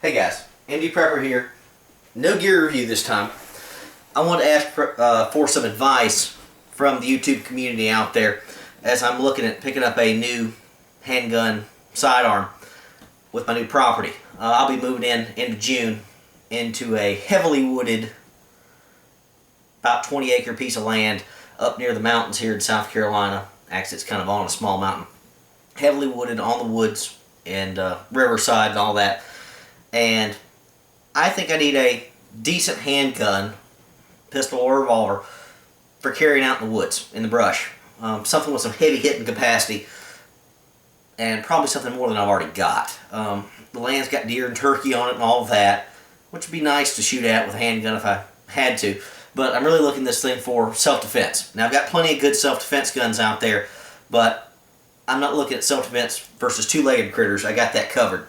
Hey guys, MD Prepper here. No gear review this time. I want to ask for some advice from the YouTube community out there as I'm looking at picking up a new handgun sidearm with my new property. I'll be moving into June into a heavily wooded, about 20-acre piece of land up near the mountains here in South Carolina. Actually, it's kind of on a small mountain. Heavily wooded, on the woods and riverside and all that. And I think I need a decent handgun, pistol or revolver, for carrying out in the woods, in the brush. Something with some heavy hitting capacity, and probably something more than I've already got. The land's got deer and turkey on it and all of that, which would be nice to shoot at with a handgun if I had to. But I'm really looking at this thing for self-defense. Now, I've got plenty of good self-defense guns out there, but I'm not looking at self-defense versus two-legged critters. I got that covered.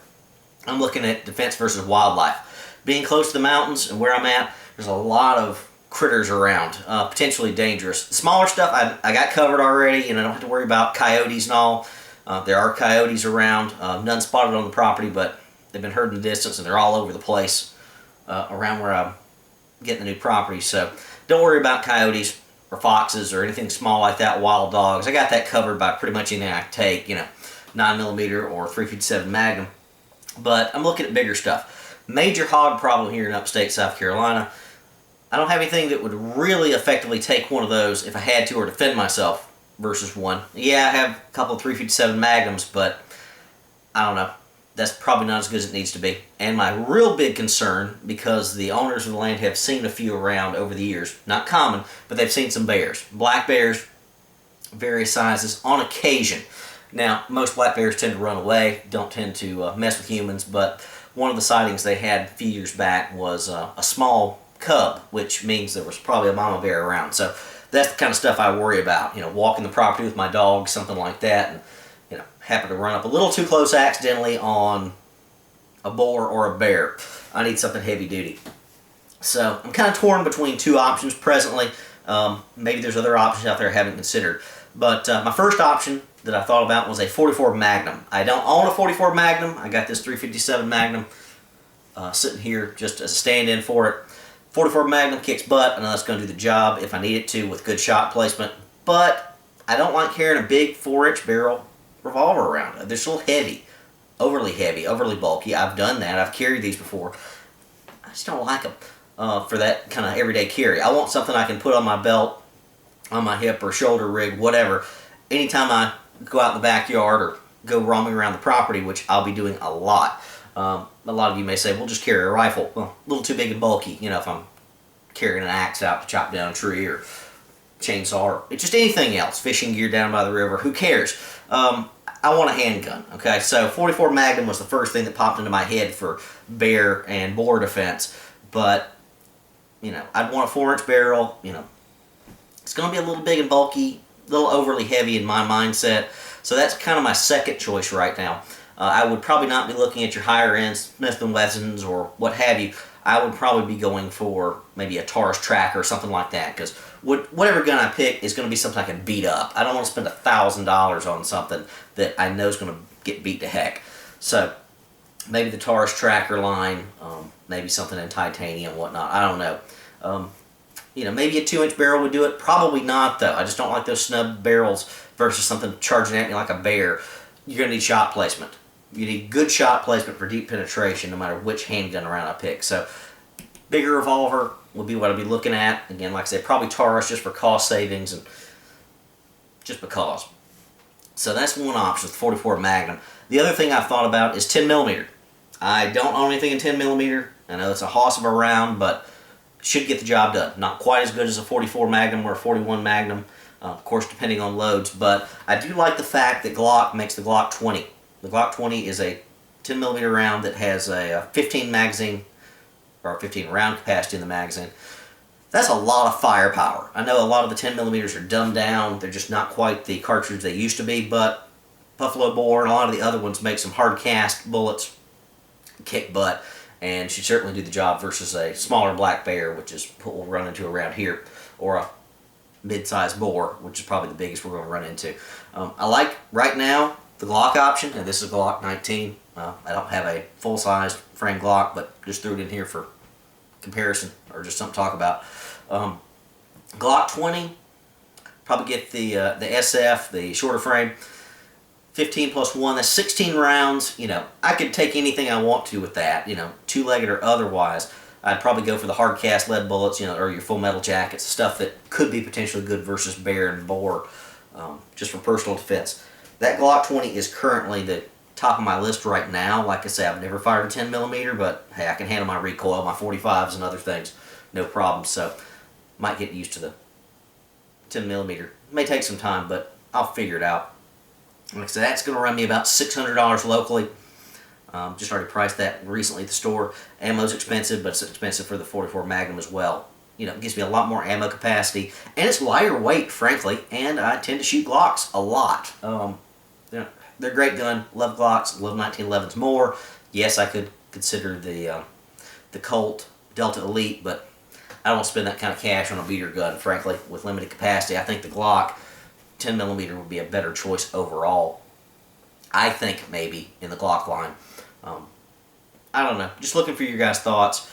I'm looking at defense versus wildlife. Being close to the mountains and where I'm at, there's a lot of critters around, potentially dangerous. The smaller stuff I got covered already, and I don't have to worry about coyotes and all. There are coyotes around, none spotted on the property, but they've been heard in the distance, and they're all over the place around where I'm getting the new property. So don't worry about coyotes or foxes or anything small like that, wild dogs. I got that covered by pretty much anything I can take, 9mm or .357 Magnum. But I'm looking at bigger stuff. Major hog problem here in upstate South Carolina. I don't have anything that would really effectively take one of those if I had to or defend myself versus one. Yeah, I have a couple of .357 Magnums, but I don't know. That's probably not as good as it needs to be. And my real big concern, because the owners of the land have seen a few around over the years, not common, but they've seen some bears. Black bears, various sizes, on occasion. Now, most black bears tend to run away, don't tend to mess with humans, but one of the sightings they had a few years back was a small cub, which means there was probably a mama bear around. So that's the kind of stuff I worry about, walking the property with my dog, something like that, and happen to run up a little too close accidentally on a boar or a bear. I need something heavy duty. So I'm kind of torn between two options presently. Maybe there's other options out there I haven't considered. But my first option that I thought about was a .44 Magnum. I don't own a .44 Magnum. I got this .357 Magnum sitting here just as a stand-in for it. .44 Magnum kicks butt. I know that's going to do the job if I need it to with good shot placement. But I don't like carrying a big 4-inch barrel revolver around. They're still heavy, overly bulky. I've done that. I've carried these before. I just don't like them for that kind of everyday carry. I want something I can put on my belt, on my hip or shoulder rig, whatever, anytime I go out in the backyard or go roaming around the property, which I'll be doing a lot. A lot of you may say, well, just carry a rifle. Well, a little too big and bulky, if I'm carrying an axe out to chop down a tree or chainsaw or just anything else, fishing gear down by the river, who cares? I want a handgun, okay? So .44 Magnum was the first thing that popped into my head for bear and boar defense, but, I'd want a 4-inch barrel, It's going to be a little big and bulky, a little overly heavy in my mindset, so that's kind of my second choice right now. I would probably not be looking at your higher end Smith & Wessons or what have you. I would probably be going for maybe a Taurus Tracker or something like that, because whatever gun I pick is going to be something I can beat up. I don't want to spend $1,000 on something that I know is going to get beat to heck. So maybe the Taurus Tracker line, maybe something in titanium and whatnot. I don't know. Maybe a 2-inch barrel would do it. Probably not, though. I just don't like those snub barrels versus something charging at me like a bear. You're going to need shot placement. You need good shot placement for deep penetration no matter which handgun round I pick. So bigger revolver would be what I'd be looking at. Again, like I said, probably Taurus just for cost savings and just because. So that's one option with .44 Magnum. The other thing I've thought about is 10mm. I don't own anything in 10mm. I know it's a hoss of a round, but should get the job done. Not quite as good as a .44 Magnum or a .41 Magnum, of course, depending on loads, but I do like the fact that Glock makes the Glock 20. The Glock 20 is a 10mm round that has a 15 magazine, or 15 round capacity in the magazine. That's a lot of firepower. I know a lot of the 10mm are dumbed down. They're just not quite the cartridge they used to be, but Buffalo Bore and a lot of the other ones make some hard cast bullets, kick butt, and should certainly do the job versus a smaller Black Bear, which is what we'll run into around here, or a mid-sized boar, which is probably the biggest we're going to run into. I like, right now, the Glock option, and this is a Glock 19. I don't have a full-size frame Glock, but just threw it in here for comparison or just something to talk about. Glock 20, probably get the SF, the shorter frame. 15 plus 1, that's 16 rounds. You know, I could take anything I want to with that, you know, two-legged or otherwise. I'd probably go for the hard cast lead bullets, you know, or your full metal jackets, stuff that could be potentially good versus bear and bore, just for personal defense. That Glock 20 is currently the top of my list right now. Like I say, I've never fired a 10 millimeter, but hey, I can handle my recoil, my 45s and other things, no problem. So, might get used to the 10 millimeter. May take some time, but I'll figure it out. Like I said, that's going to run me about $600 locally. Just already priced that recently at the store. Ammo's expensive, but it's expensive for the 44 Magnum as well. You know, it gives me a lot more ammo capacity, and it's lighter weight, frankly, and I tend to shoot Glocks a lot. They're a great gun. Love Glocks. Love 1911s more. Yes, I could consider the Colt Delta Elite, but I don't spend that kind of cash on a beater gun, frankly, with limited capacity. I think the Glock 10 millimeter would be a better choice overall. I think maybe in the Glock line. I don't know. Just looking for your guys' thoughts.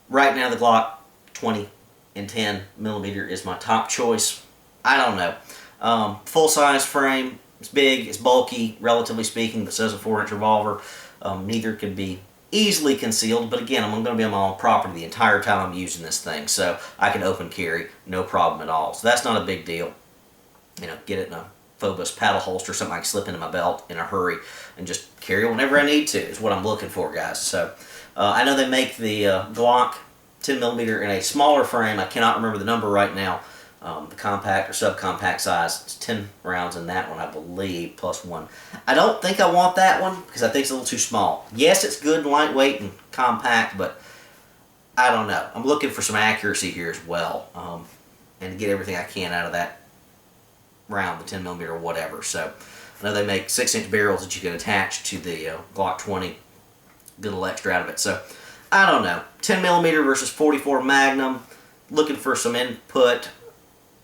Right now, the Glock 20 and 10 millimeter is my top choice. I don't know. Full size frame. It's big. It's bulky, relatively speaking. But so is a 4-inch revolver. Neither can be easily concealed. But again, I'm going to be on my own property the entire time I'm using this thing, so I can open carry, no problem at all. So that's not a big deal. You know, get it in a Phobos paddle holster, something I can slip into my belt in a hurry and just carry whenever I need to is what I'm looking for, guys. So I know they make the Glock 10 millimeter in a smaller frame. I cannot remember the number right now. The compact or subcompact size. It's 10 rounds in that one, I believe, plus 1. I don't think I want that one because I think it's a little too small. Yes, it's good and lightweight and compact, but I don't know. I'm looking for some accuracy here as well, and to get everything I can out of that round, the 10 millimeter or whatever. So I know they make 6-inch barrels that you can attach to the Glock 20. Get a little extra out of it. So I don't know. 10 millimeter versus 44 Magnum. Looking for some input.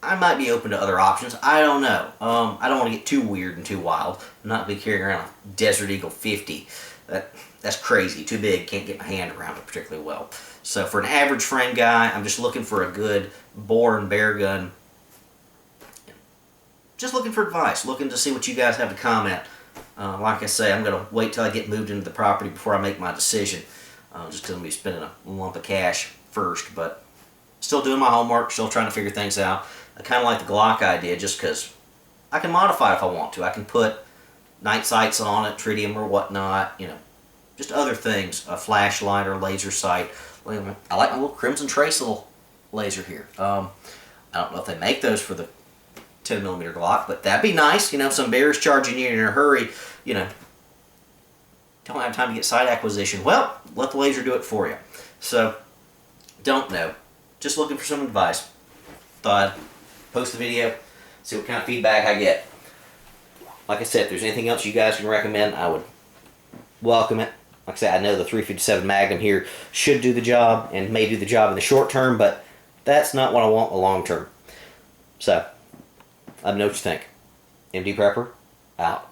I might be open to other options. I don't know. I don't want to get too weird and too wild. I'm not going to be carrying around a Desert Eagle 50. That's crazy. Too big. Can't get my hand around it particularly well. So for an average frame guy, I'm just looking for a good bore and bear gun. Just looking for advice, looking to see what you guys have to comment. Like I say, I'm going to wait till I get moved into the property before I make my decision. Just because I'm going to be spending a lump of cash first, but still doing my homework, still trying to figure things out. I kind of like the Glock idea just because I can modify it if I want to. I can put night sights on it, tritium or whatnot, you know, just other things, a flashlight or laser sight. I like my little Crimson Trace little laser here. I don't know if they make those for the 10 millimeter Glock, but that'd be nice. You know, some bear's charging you in a hurry, you know, don't have time to get sight acquisition. Well, let the laser do it for you. So, don't know. Just looking for some advice. Thought I'd post the video, see what kind of feedback I get. Like I said, if there's anything else you guys can recommend, I would welcome it. Like I said, I know the 357 Magnum here should do the job and may do the job in the short term, but that's not what I want in the long term. So, let me know what you think. MD Prepper, out.